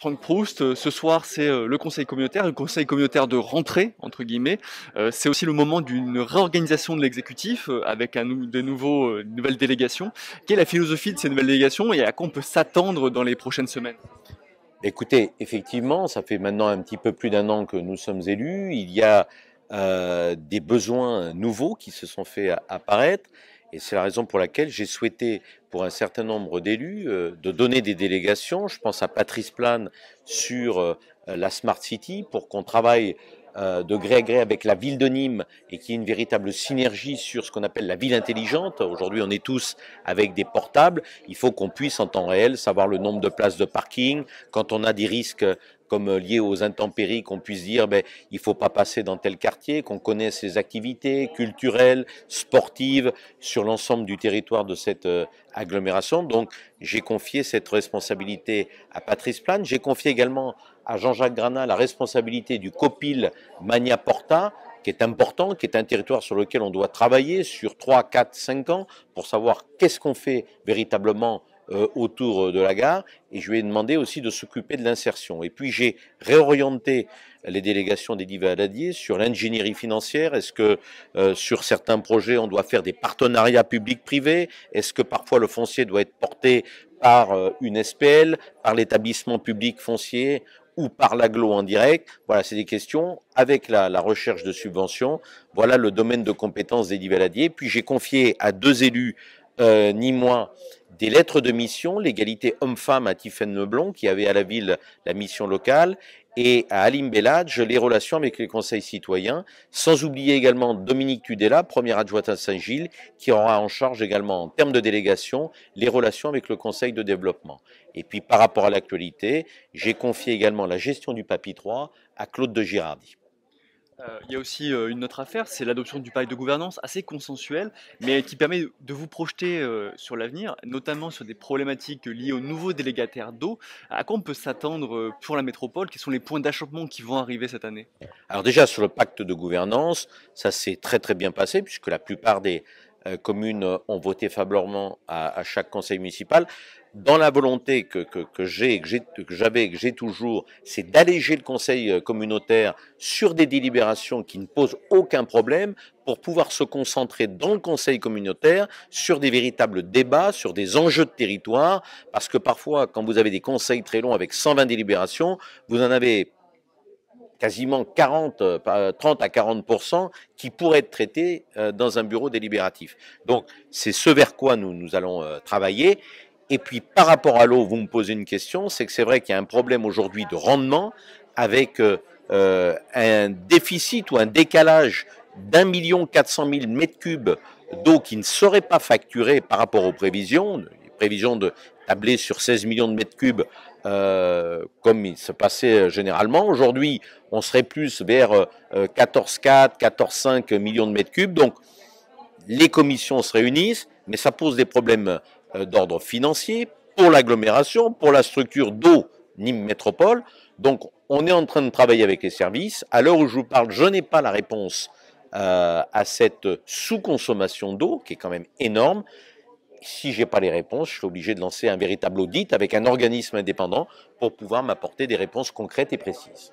Franck Proust, ce soir c'est le conseil communautaire de rentrée, entre guillemets. C'est aussi le moment d'une réorganisation de l'exécutif avec de nouvelles délégations. Quelle est la philosophie de ces nouvelles délégations et à quoi on peut s'attendre dans les prochaines semaines? Écoutez, effectivement, ça fait maintenant un petit peu plus d'un an que nous sommes élus. Il y a des besoins nouveaux qui se sont fait apparaître. Et c'est la raison pour laquelle j'ai souhaité, pour un certain nombre d'élus, de donner des délégations. Je pense à Patrice Plane sur la Smart City pour qu'on travaille de gré à gré avec la ville de Nîmes et qu'il y ait une véritable synergie sur ce qu'on appelle la ville intelligente. Aujourd'hui, on est tous avec des portables. Il faut qu'on puisse en temps réel savoir le nombre de places de parking. Quand on a des risques comme liés aux intempéries, qu'on puisse dire il faut pas passer dans tel quartier, qu'on connaisse les activités culturelles, sportives sur l'ensemble du territoire de cette agglomération. Donc j'ai confié cette responsabilité à Patrice Plane. J'ai confié également à Jean-Jacques Granat la responsabilité du COPIL Magna Porta, qui est important, qui est un territoire sur lequel on doit travailler sur 3, 4, 5 ans pour savoir qu'est-ce qu'on fait véritablement autour de la gare, et je lui ai demandé aussi de s'occuper de l'insertion. Et puis j'ai réorienté les délégations d'Eddy Valadier sur l'ingénierie financière. Est-ce que sur certains projets on doit faire des partenariats publics-privés? Est-ce que parfois le foncier doit être porté par une SPL, par l'établissement public foncier ou par l'agglo en direct? Voilà, c'est des questions avec la recherche de subventions. Voilà le domaine de compétences d'Eddy Valadier. Puis j'ai confié à deux élus nîmois des lettres de mission, l'égalité homme-femme à Tiffaine Leblond, qui avait à la ville la mission locale, et à Alim Belladj, les relations avec les conseils citoyens, sans oublier également Dominique Tudela, première adjointe à Saint-Gilles, qui aura en charge également, en termes de délégation, les relations avec le conseil de développement. Et puis par rapport à l'actualité, j'ai confié également la gestion du Papi 3 à Claude de Girardi. Il y a aussi une autre affaire, c'est l'adoption du pacte de gouvernance assez consensuel, mais qui permet de vous projeter sur l'avenir, notamment sur des problématiques liées aux nouveaux délégataires d'eau. À quoi on peut s'attendre pour la métropole? Quels sont les points d'achoppement qui vont arriver cette année? Alors déjà sur le pacte de gouvernance, ça s'est très très bien passé puisque la plupart des communes ont voté favorablement à chaque conseil municipal. Dans la volonté que j'avais et que j'ai toujours, c'est d'alléger le conseil communautaire sur des délibérations qui ne posent aucun problème pour pouvoir se concentrer dans le conseil communautaire sur des véritables débats, sur des enjeux de territoire, parce que parfois, quand vous avez des conseils très longs avec 120 délibérations, vous en avez quasiment 30 à 40% qui pourraient être traités dans un bureau délibératif. Donc, c'est ce vers quoi nous allons travailler. Et puis, par rapport à l'eau, vous me posez une question, c'est que c'est vrai qu'il y a un problème aujourd'hui de rendement avec un déficit ou un décalage d'1,4 million mètres cubes d'eau qui ne serait pas facturée par rapport aux prévisions. Les prévisions de tabler sur 16 millions de mètres cubes comme il se passait généralement. Aujourd'hui, on serait plus vers 14,4, 14,5 millions de mètres cubes. Donc, les commissions se réunissent, mais ça pose des problèmes d'ordre financier pour l'agglomération, pour la structure d'eau Nîmes Métropole. Donc, on est en train de travailler avec les services. À l'heure où je vous parle, je n'ai pas la réponse à cette sous-consommation d'eau, qui est quand même énorme. Si je n'ai pas les réponses, je suis obligé de lancer un véritable audit avec un organisme indépendant pour pouvoir m'apporter des réponses concrètes et précises.